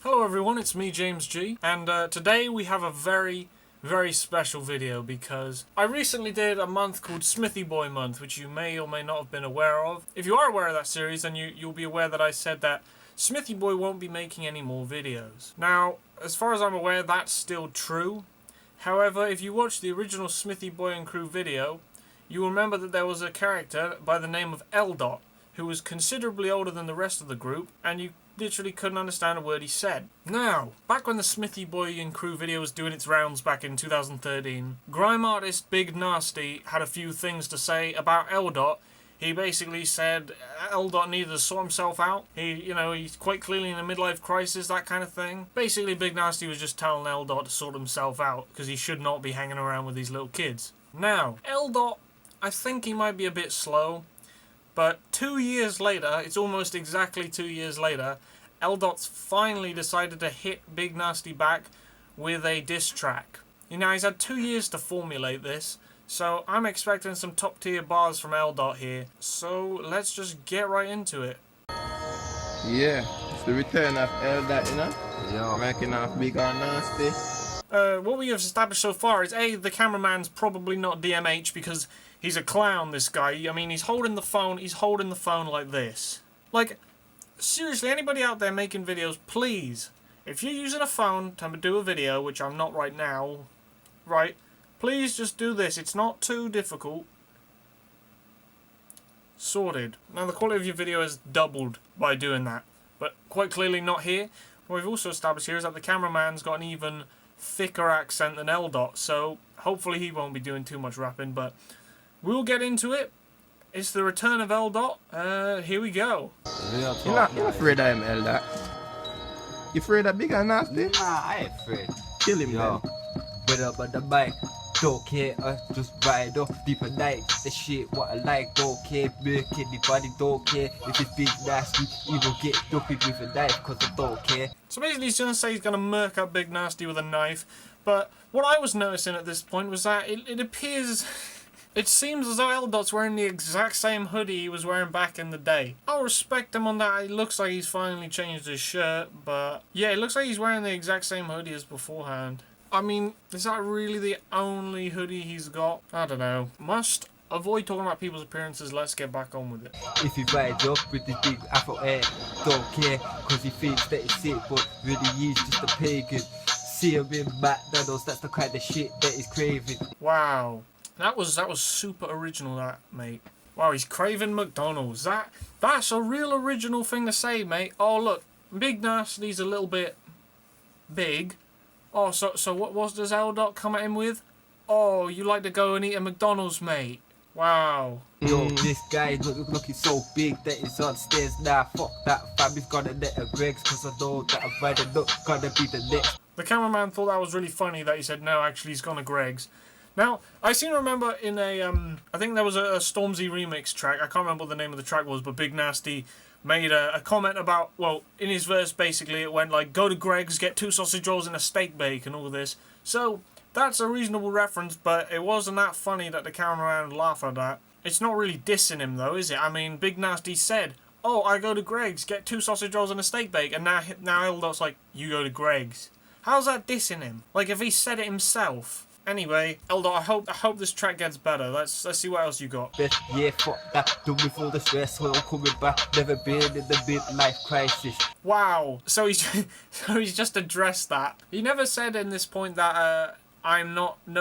Hello everyone, it's me, James G, and today we have a very special video because I recently did a month called Smithy Boy Month, which you may or may not have been aware of. If you are aware of that series, then you'll be aware that I said that Smithy Boy won't be making any more videos. Now, as far as I'm aware, that's still true. However, if you watch the original Smithy Boy and Crew video, you will remember that there was a character by the name of L. who was considerably older than the rest of the group, and you literally couldn't understand a word he said. Now, back when the Smithy Boy and Crew video was doing its rounds back in 2013, grime artist Big Narstie had a few things to say about L. He basically said L. needed to sort himself out. He's quite clearly in a midlife crisis, that kind of thing. Basically, Big Narstie was just telling L. to sort himself out, because he should not be hanging around with these little kids. Now, L. I think he might be a bit slow, but 2 years later, it's almost exactly 2 years later, L.'s finally decided to hit Big Narstie back with a diss track. He's had 2 years to formulate this, so I'm expecting some top tier bars from L. here. So let's just get right into it. Yeah, it's the return of L. Yeah. Racking off Big Narstie. What we have established so far is A, the cameraman's probably not DMH because he's a clown, this guy. I mean, he's holding the phone like this. Like, seriously, anybody out there making videos, please, if you're using a phone to do a video, which I'm not right now, right, please just do this. It's not too difficult. Sorted. Now, the quality of your video has doubled by doing that, but quite clearly not here. What we've also established here is that the cameraman's got an even thicker accent than L. So hopefully he won't be doing too much rapping, but we'll get into it. It's the return of L. Here we go. You're not afraid of him, L. You afraid of Big Narstie? Nah, I ain't afraid. Kill him, Yo, then. but up on the bike, don't care, just ride up, deep at night, the shit what I like, don't care, milk anybody, don't care, if it's Big Narstie, even get dopey with a knife, cause I don't care. So basically he's going to say he's going to murk up Big Narstie with a knife, but what I was noticing at this point was that it appears... It seems as though L.'s wearing the exact same hoodie he was wearing back in the day. I'll respect him on that. It looks like he's finally changed his shirt, but yeah, it looks like he's wearing the exact same hoodie as beforehand. I mean, is that really the only hoodie he's got? I don't know. Must avoid talking about people's appearances. Let's get back on with it. If he rides up with this big afro hair, don't care, cause he thinks that he's sick, but really he's just a pagan. See him in McDonald's, that's the kind of shit that he's craving. Wow. That was super original, that, mate. Wow, he's craving McDonald's. That's a real original thing to say, mate. Oh, look, Big Narstie's a little bit big. Oh, so what does L. come at him with? Oh, you like to go and eat a McDonald's, mate. Wow. Yo, this guy looking so big that he's on stairs now. Fuck that, fam, he's gonna let a Greg's, cause I know that I'm riding up, gonna be the next. The cameraman thought that was really funny that he said, no, actually, he's gone to Greg's. Now, I seem to remember in a, I think there was a Stormzy remix track, I can't remember what the name of the track was, but Big Narstie made a comment about, well, in his verse, basically, it went like, go to Greg's, get 2 sausage rolls and a steak bake and all this. So, that's a reasonable reference, but it wasn't that funny that the cameraman would laugh at that. It's not really dissing him, though, is it? I mean, Big Narstie said, oh, I go to Greg's, get 2 sausage rolls and a steak bake, and now L.'s like, you go to Greg's. How's that dissing him? Like, if he said it himself... Anyway, L. I hope this track gets better. Let's see what else you got. Yeah, fuck that. Done with all the stress when I'm coming back. Never been in the midlife crisis. Wow. So he's just addressed that. He never said in this point that I'm not in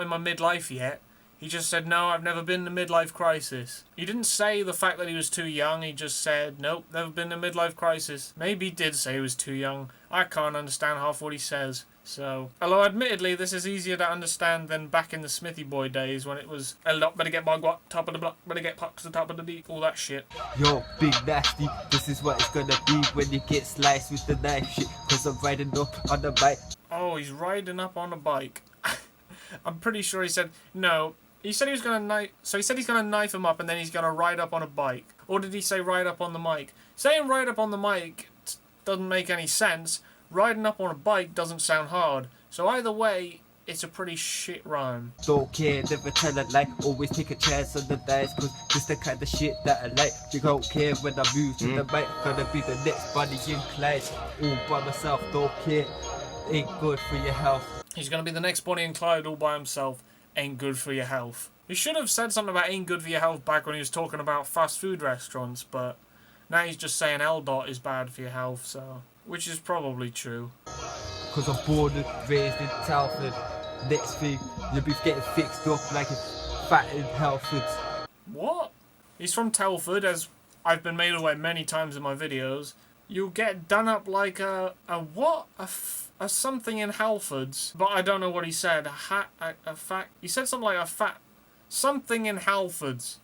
my midlife yet. He just said, no, I've never been in a midlife crisis. He didn't say the fact that he was too young. He just said, nope, never been in a midlife crisis. Maybe he did say he was too young. I can't understand half what he says. So, although admittedly this is easier to understand than back in the Smithy Boy days when it was a lot better get my guap, top of the block, better get pucks, the top of the deep, all that shit. Yo, Big Narstie, this is what it's gonna be when you get sliced with the knife shit, cause I'm riding up on the bike. Oh, he's riding up on a bike. I'm pretty sure he said, no, he said he was gonna knife, so he said he's gonna knife him up and then he's gonna ride up on a bike. Or did he say ride up on the mic? Saying ride up on the mic doesn't make any sense. Riding up on a bike doesn't sound hard. So either way, it's a pretty shit rhyme. Don't care, never tell a lie, always take a chance on the dice, cause this the kind of shit that I like. You don't care when I move to the mic, gonna be the next Bonnie and Clyde. All by myself, don't care, ain't good for your health. He's gonna be the next Bonnie and Clyde all by himself, ain't good for your health. He should have said something about ain't good for your health back when he was talking about fast food restaurants, but now he's just saying L dot is bad for your health, so, which is probably true. Cause I'm born and raised in Telford. Next thing, you'll be getting fixed up like a fat in Helford. What? He's from Telford, as I've been made aware many times in my videos. You'll get done up like a what? A something in Halfords. But I don't know what he said. A fat. He said something like a fat. Something in Halfords.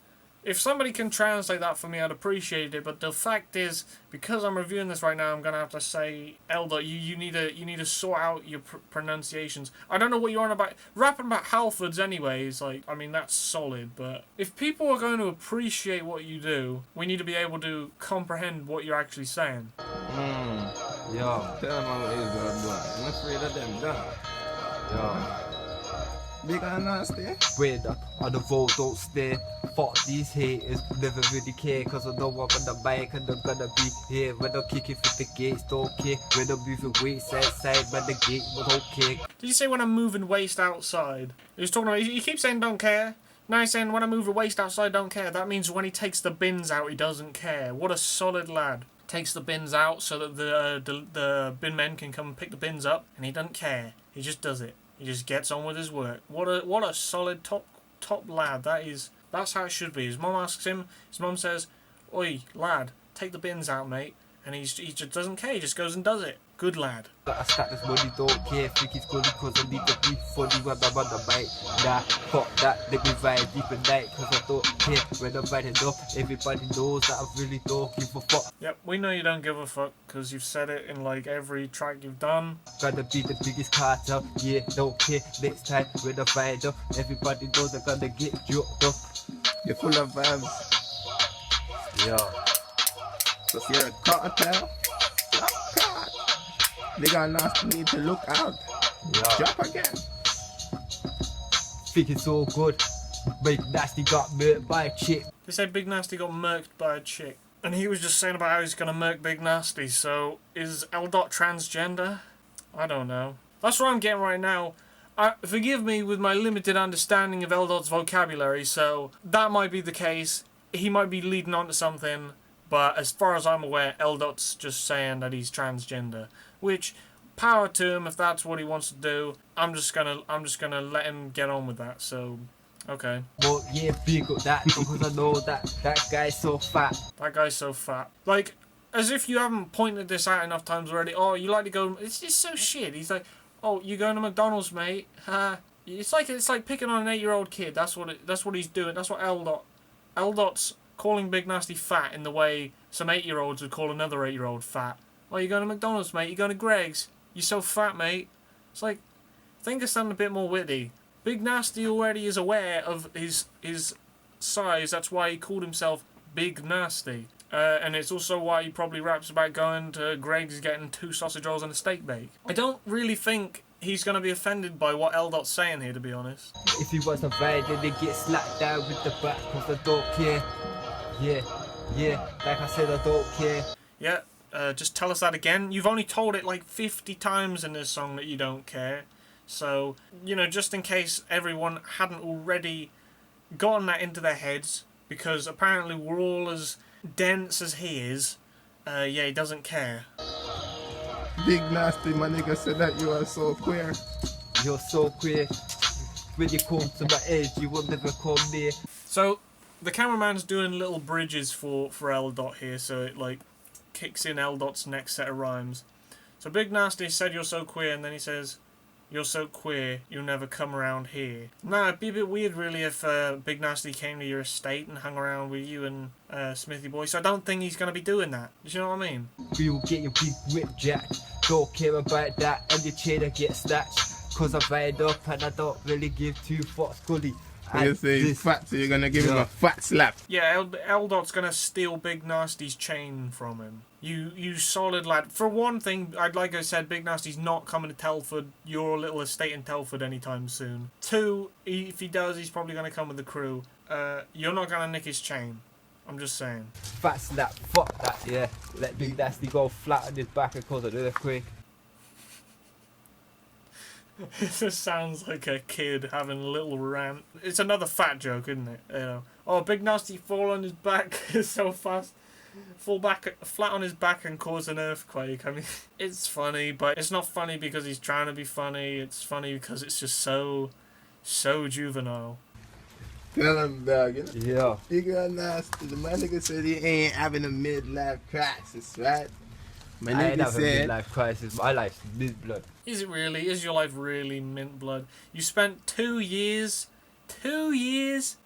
If somebody can translate that for me, I'd appreciate it. But the fact is, because I'm reviewing this right now, I'm gonna have to say, Elder, you need to sort out your pronunciations. I don't know what you're on about. Rapping about Halfords, anyways. Like, I mean, that's solid. But if people are going to appreciate what you do, we need to be able to comprehend what you're actually saying. Yo, tell them what he's gonna do. I'm afraid of them, done. Yo. Big Narstie. Wait up on the road, don't stare. Fuck these haters, never really care. Cause I know I'm on the bike and I'm gonna be here. When I'm kicking for the gates, don't care. When I'm moving weights outside, by the gate, but don't care. Did you say when I'm moving waste outside? He was talking about, he keeps saying don't care. Now he's saying when I move the waste outside, don't care. That means when he takes the bins out, he doesn't care. What a solid lad. Takes the bins out so that the bin men can come and pick the bins up, and he doesn't care. He just does it. He just gets on with his work. What a solid top lad. That's how it should be. His mum asks him. His mum says, "Oi, lad, take the bins out, mate." And he just doesn't care. He just goes and does it. Good lad. I stack this money, don't care. Think it's good because I need to be funny when I'm on the bike. Nah, fuck that. Let me ride deep at night cause I don't care. When I'm riding up, everybody knows that I really don't give a fuck. Yep, we know you don't give a fuck because you've said it in like every track you've done. Gonna be the biggest cartel, yeah, don't care. Next time when I ride up, everybody knows I'm gonna get joked up. You're full of vibes. Yeah. So if you're a cartel, look out. Big Narstie need to look out. Yeah. Jump again. Think it's all good. Big Narstie got murked by a chick. They say Big Narstie got murked by a chick. And he was just saying about how he's gonna murk Big Narstie, so is L. transgender? I don't know. That's what I'm getting right now. Forgive me with my limited understanding of L.'s vocabulary, so that might be the case. He might be leading on to something, but as far as I'm aware, L.'s just saying that he's transgender. Which, power to him if that's what he wants to do. I'm just gonna let him get on with that, so okay. Well, yeah, big up that because I know that guy's so fat. That guy's so fat. Like, as if you haven't pointed this out enough times already. Oh, you like to go... It's just so shit. He's like, oh, you going to McDonald's, mate? It's like picking on an 8-year-old kid. That's what he's doing. That's what L.'s calling Big Narstie fat in the way some 8-year-olds would call another 8-year-old fat. Oh, you going to McDonald's, mate? You going to Greg's? You so fat, mate. It's like, think of something a bit more witty. Big Narstie already is aware of his size. That's why he called himself Big Narstie. And it's also why he probably raps about going to Greg's getting 2 sausage rolls and a steak bake. I don't really think he's going to be offended by what L.'s saying here, to be honest. If he was a ride, then they get slapped down with the bat because I don't care. Yeah, like I said, I don't care. Yeah, just tell us that again. You've only told it like 50 times in this song that you don't care. So, you know, just in case everyone hadn't already gotten that into their heads, because apparently we're all as dense as he is, yeah, he doesn't care. Big Narstie, my nigga, said that you are so queer. You're so queer. When you come to my edge, you will never come near. So, the cameraman's doing little bridges for L. here, so it like kicks in L.'s next set of rhymes. So Big Narstie said you're so queer, and then he says, you're so queer, you'll never come around here. Nah, it'd be a bit weird really if Big Narstie came to your estate and hung around with you and Smithy Boy, so I don't think he's going to be doing that. Do you know what I mean? You'll get your big whip jacked. Don't care about that, and your chain will get snatched. Cause I ride up and I don't really give 2 fucks, gully. You say he's fat, so you're gonna give him a fat slap. Yeah, L-Dot's gonna steal Big Narstie's chain from him. You solid lad. For one thing, like I said, Big Narstie's not coming to Telford, your little estate in Telford anytime soon. Two, if he does, he's probably gonna come with the crew. You're not gonna nick his chain. I'm just saying. Fat slap, fuck that, yeah. Let Big Narstie go flat on his back and cause an earthquake. It just sounds like a kid having a little rant. It's another fat joke, isn't it? You know. Oh, Big Narstie fall on his back so fast. Fall back flat on his back and cause an earthquake. I mean, it's funny, but it's not funny because he's trying to be funny. It's funny because it's just so juvenile. Tell him, dog, you know? Yeah. Big Narstie, the man nigga said he ain't having a midlife crisis, right? My I ain't nigga having a said, midlife crisis. My life's mid-blood. Is it really? Is your life really mint blood? You spent 2 years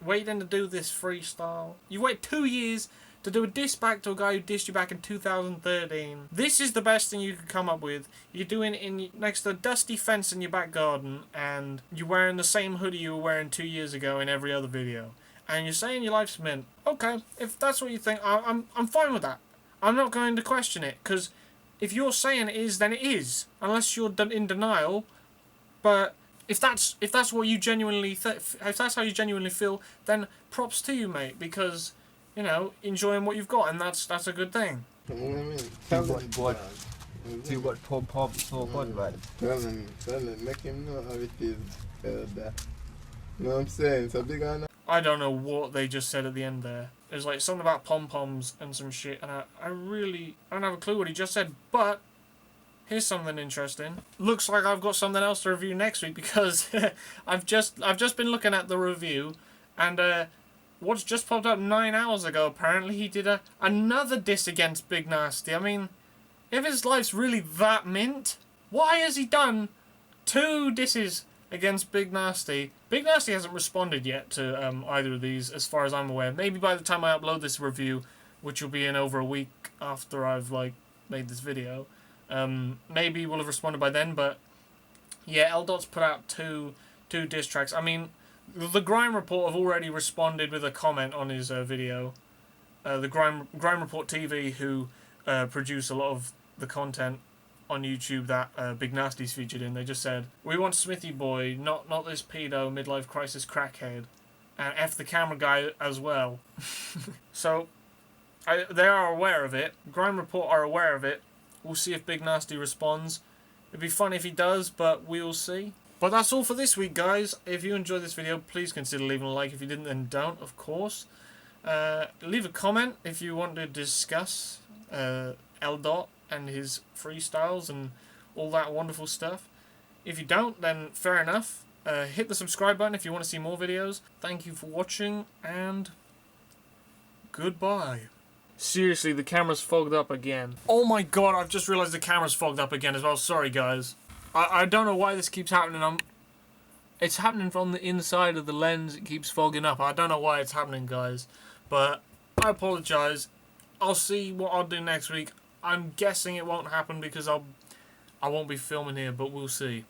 waiting to do this freestyle. You waited 2 years to do a diss back to a guy who dissed you back in 2013. This is the best thing you could come up with. You're doing it next to a dusty fence in your back garden, and you're wearing the same hoodie you were wearing 2 years ago in every other video. And you're saying your life's mint. Okay, if that's what you think, I'm fine with that. I'm not going to question it, because if you're saying it is, then it is. Unless you're in denial. But if that's what you genuinely if that's how you genuinely feel, then props to you, mate. Because you know, enjoying what you've got, and that's a good thing. you know what I mean? See Tell what him, God, dog. see what pom so good, right? Tell him, make him know how it is. That. You know what I'm saying? So Big Narstie. I don't know what they just said at the end there. It was like something about pom-poms and some shit, and I don't have a clue what he just said, but here's something interesting. Looks like I've got something else to review next week, because I've just been looking at the review, and what's just popped up 9 hours ago, apparently he did another diss against Big Narstie. I mean, if his life's really that mint, why has he done 2 disses against Big Narstie? Big Narstie hasn't responded yet to either of these, as far as I'm aware. Maybe by the time I upload this review, which will be in over a week after I've made this video, maybe we'll have responded by then. But yeah, L-Dot's put out two diss tracks. I mean, the Grime Report have already responded with a comment on his video. The Grime Report TV, who produce a lot of the content on YouTube that Big Narstie's featured in, they just said, "We want Smithy Boy, not this pedo midlife crisis crackhead, and F the camera guy as well." So they are aware of it. Grime Report are aware of it. We'll see if Big Narstie responds. It'd be fun if he does, but we'll see. But that's all for this week, guys. If you enjoyed this video, please consider leaving a like. If you didn't, then don't, of course. Leave a comment if you want to discuss L-Dot and his freestyles and all that wonderful stuff. If you don't, then fair enough. Hit the subscribe button if you want to see more videos. Thank you for watching, and goodbye. Seriously, the camera's fogged up again. Oh my god, I've just realised the camera's fogged up again as well. Sorry, guys. I don't know why this keeps happening. It's happening from the inside of the lens. It keeps fogging up. I don't know why it's happening, guys. But I apologise. I'll see what I'll do next week. I'm guessing it won't happen because I won't be filming here, but we'll see.